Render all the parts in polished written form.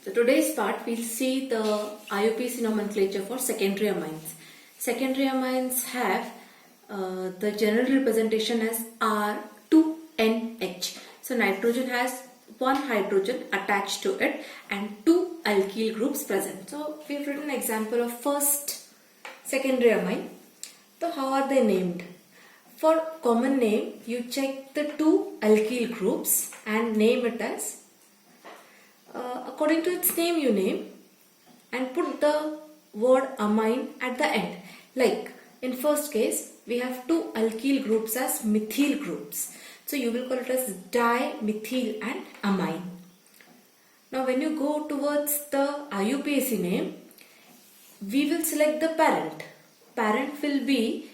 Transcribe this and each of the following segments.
So today's part we'll see the IUPAC nomenclature for secondary amines. Secondary amines have the general representation as R2NH. So nitrogen has one hydrogen attached to it and two alkyl groups present. So we've written an example of first secondary amine. So how are they named? For common name, you check the two alkyl groups and name it as according to its name you name and put the word amine at the end. Like in first case, we have two alkyl groups as methyl groups. So you will call it as dimethyl and amine. Now when you go towards the IUPAC name, we will select the parent. Parent will be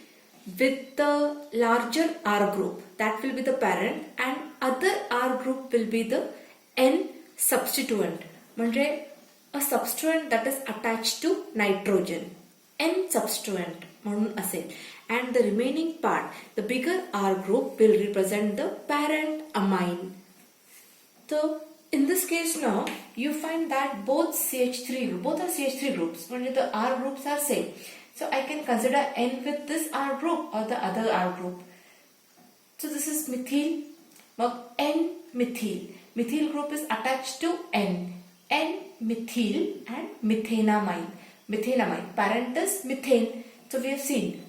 with the larger R group. That will be the parent and other R group will be the N substituent. म्हणजे a substituent that is attached to nitrogen. N substituent म्हणून असेल. And the remaining part, the bigger R group will represent the parent amine. So in this case now, you find that both are CH3 groups. Only the R groups are same. So I can consider N with this R group or the other R group. So this is methyl. Now N-methyl. Methyl group is attached to N. N-methyl and methenamine. Methenamine. Parent is methane. So we have seen.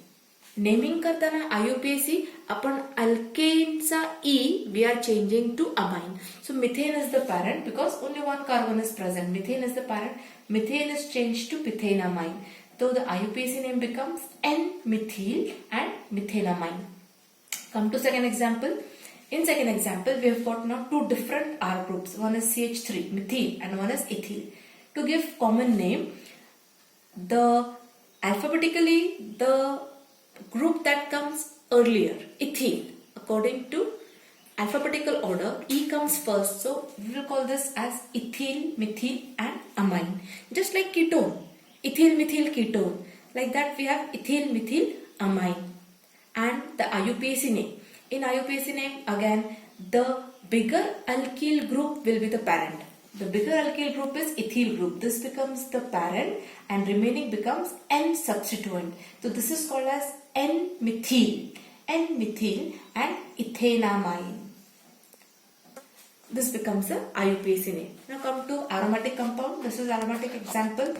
Naming करताना IUPAC आपण alkaneचा E we are changing to amine. So methane is the parent because only one carbon is present. Methane is the parent. Methane is changed to methenamine. So the IUPAC name becomes N-methyl and methenamine. Come to second example. In second example, we have got now two different R groups. One is CH3, methyl, and one is ethyl. To give common name, alphabetically the group that comes earlier, ethyl, according to alphabetical order, E comes first. So we will call this as ethyl, methyl, and amine. Just like ketone, ethyl, methyl, ketone. Like that, we have ethyl, methyl, amine, and the IUPAC name. In IUPAC name, again, the bigger alkyl group will be the parent. The bigger alkyl group is ethyl group. This becomes the parent and remaining becomes N substituent. So this is called as N-methyl. N-methyl and ethenamine. This becomes the IUPAC name. Now come to aromatic compound. This is aromatic example.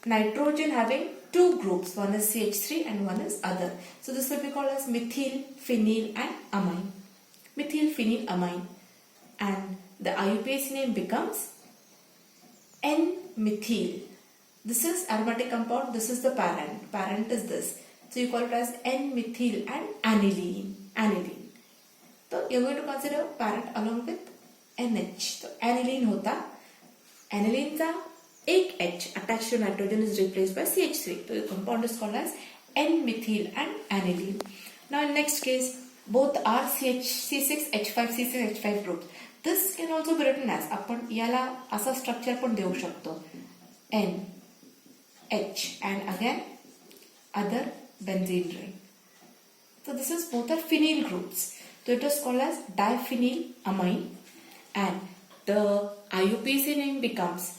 Nitrogen having two groups. One is CH3 and one is other. So this will be called as methyl, phenyl and amine. Methyl, phenyl, amine. And the IUPAC name becomes N-methyl. This is aromatic compound. This is the parent. Parent is this. So you call it as N-methyl and aniline. Aniline. So you are going to consider parent along with NH. So aniline hota. Aniline का एक H attached to nitrogen is replaced by CH3. So the compound is called as N-methyl and aniline. Now in next case, both are C6H5 groups. This can also be written as आपण याला असा structure पण देऊ शकतो. N, H and again other benzene ring. So this is both are phenyl groups. So it is called as diphenyl amine and the IUPAC name becomes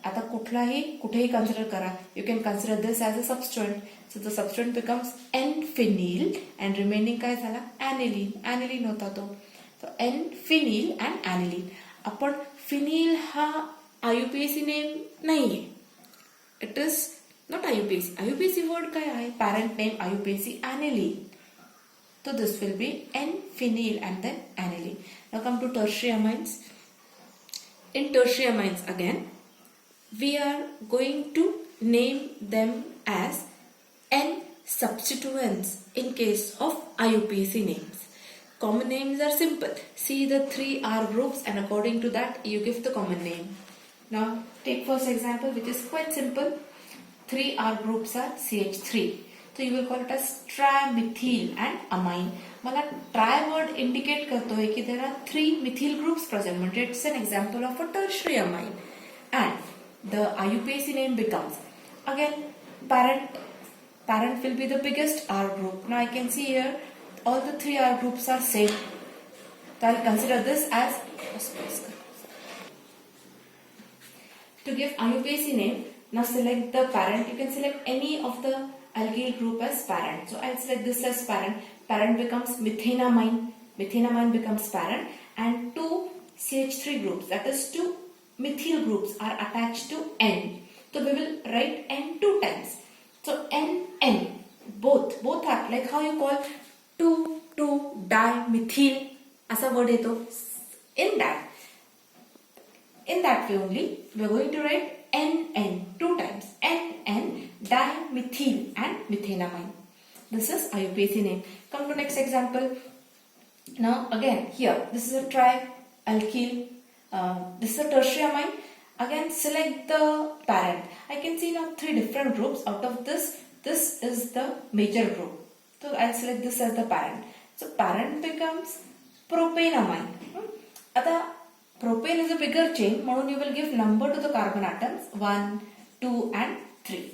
आता कुठेही consider करा. You can consider this as a substituent. So the substituent becomes N-phenyl and remaining काय झाला aniline. Aniline होता तो. So N-phenyl and aniline. आपण phenyl हा IUPAC name नाहीये. It is not IUPAC. IUPAC word काय आहे? Parent name IUPAC aniline. So this will be N-phenyl and then aniline. Now come to tertiary amines. In tertiary amines again, we are going to name them as N substituents in case of IUPAC names. Common names are simple. See the three R groups and according to that you give the common name. Now take first example which is quite simple. Three R groups are CH3. So you will call it as trimethyl and amine. मला tri word indicate करतोय की there are three methyl groups present. म्हणजे it's an example of a tertiary amine. And the IUPAC name becomes again parent will be the biggest R group. Now I can see here all the three R groups are same. So I'll consider this as To give IUPAC name, now select the parent. You can select any of the alkyl group as parent. So I'll select this as parent. Parent becomes methenamine. Methenamine becomes parent, and two CH3 groups, that is two methyl groups, are attached to N. So we will write N two times. So N both are like how you call 2,2-dimethyl asa word yeto. In that way only we are going to write N two times. N dimethyl and methenamine. This is IUPAC name. Come to next example. Now again here this is a trialkyl. This is a tertiary amine. Again select the parent. I can see now three different groups. Out of this is the major group. So I'll select this as the parent. So parent becomes propanamine. आता propane is a bigger chain, म्हणून you will give number to the carbon atoms 1, 2 and 3.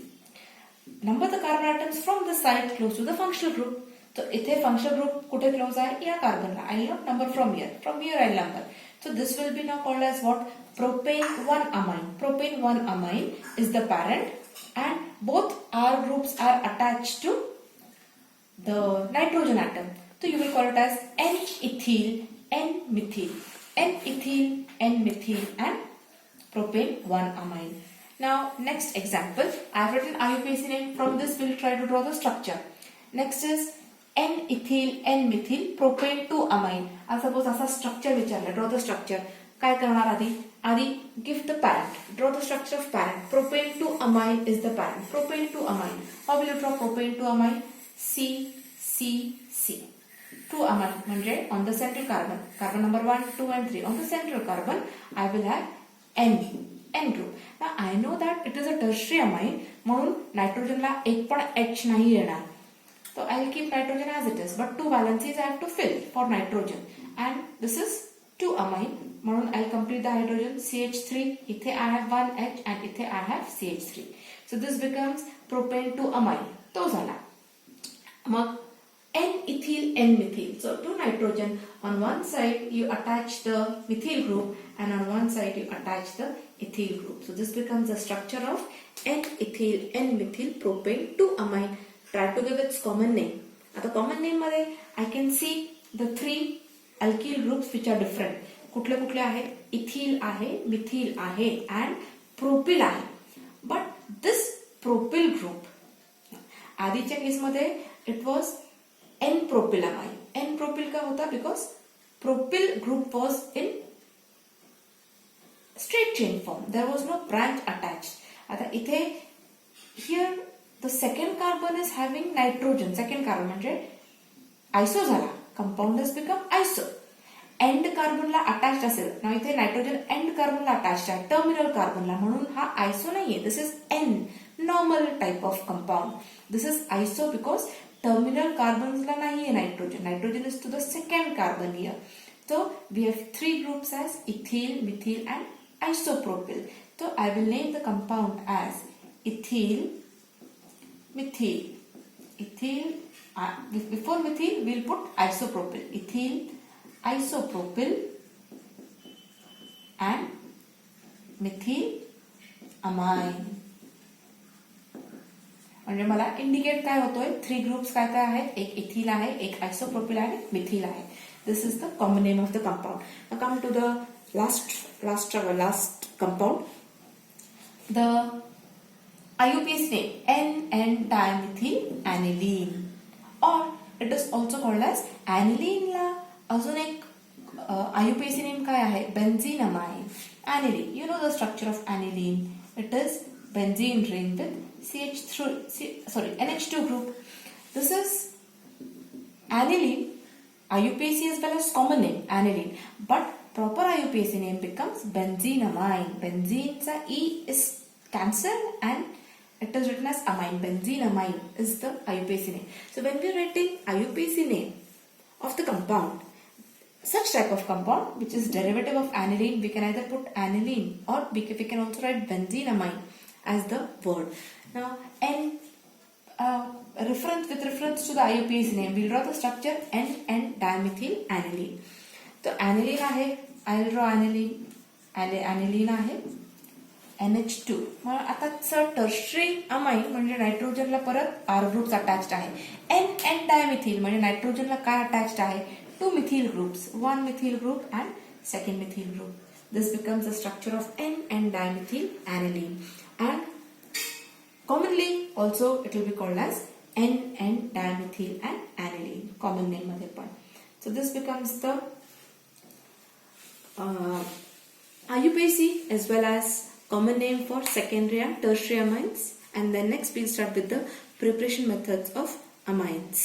Number the carbon atoms from the side close to the functional group. So इथे functional group कुठे close आहे या carbon La. I'll not number from here. From here I'll number. So this will be now called as what? Propane 1 amine. Propane 1 amine is the parent, and both R groups are attached to the nitrogen atom. So you will call it as N-ethyl, N-methyl, N-ethyl, N-methyl and propane 1 amine. Now next example, I have written IUPAC name. From this we will try to draw the structure. Next is N-ethyl, N-methyl, propane 2 amine. As suppose असा structure विचारला, draw the structure. काय करणार आधी give the parent. Draw the structure of parent. Propane 2 amine is the parent. Propane 2 amine. How will you draw propane 2 amine? C. 2 amine म्हणजे on the central carbon. Carbon number 1, 2 and 3. On the central carbon, I will have N group. Now I know that it is a tertiary amine, म्हणून nitrogenला एक पण H नाही येणार. So I'll keep nitrogen as it is, but two valencies I have to fill for nitrogen, and this is 2 amine. म्हणून I'll complete the hydrogen. CH3, इथे I have 1 H and इथे I have CH3. So this becomes propane 2 amine. तो झाला. मग N-ethyl, N-methyl. So to nitrogen, on one side you attach the methyl group and on one side you attach the ethyl group. So this becomes the structure of N-ethyl, N-methyl, propane 2 amine. Try to give its common name. At the common name मध्ये I can see the three alkyl groups which are different. कुठले कुठले आहेत? Ethyl आहे, methyl आहे and propyl आहे. But this propyl group, आधीच्या case मध्ये it was N-propylamine. N-propyl का होता? Because propyl group was in straight chain form. There was no branch attached. आता इथे here the second carbon is having nitrogen. Second carbon म्हणजे iso झाला. Compound has become iso. End carbon La attached असेल. Now इथे nitrogen end carbon ला attached आहे. Terminal carbon ला, म्हणून हा iso नाहीये. This is N, normal type of compound. This is iso because terminal carbons ला नाहीये nitrogen. Nitrogen is to the second carbon here. So we have three groups as ethyl, methyl and isopropyl. So I will name the compound as ethyl, methyl. Ethyl, before methyl we will put isopropyl. Ethyl, isopropyl and methyl amine. म्हणजे मला indicate काय होतोय? Three groups काय काय आहेत? एक ethyl आहे, एक आयसोप्रोपिल आहे, मिथिल आहे. This is the common name of the compound. Now come to the last compound. The IUPAC name N-dimethyl aniline, or it is also called as aniline. ला अजून एक IUPAC name काय आहे? Benzenamine. Aniline, you know the structure of aniline. It is benzene ring with NH2 group. This is aniline. IUPAC as well as common name aniline, but proper IUPAC name becomes benzenamine. Benzene's E is cancelled and it is written as amine. Benzenamine is the IUPAC name. So when we are writing IUPAC name of the compound, such type of compound which is derivative of aniline, we can either put aniline or we can also write benzenamine as the word. Now with reference to the IUPAC name, we will draw the structure N-dimethyl aniline. So aniline आहे, I will draw aniline. Aniline आहे NH2. मग आता tertiary amine म्हणजे नायट्रोजनला परत R groups attached आहे. N dimethyl म्हणजे नायट्रोजनला काय attached आहे? 2 Mithil groups, 1 methyl group and second methyl group. This becomes the structure of N dimethyl aniline, and commonly also it will be called as N dimethyl and aniline, common name मध्ये पण. So this becomes the IUPAC as well as common name for secondary and tertiary amines. And then next we'll start with the preparation methods of amines.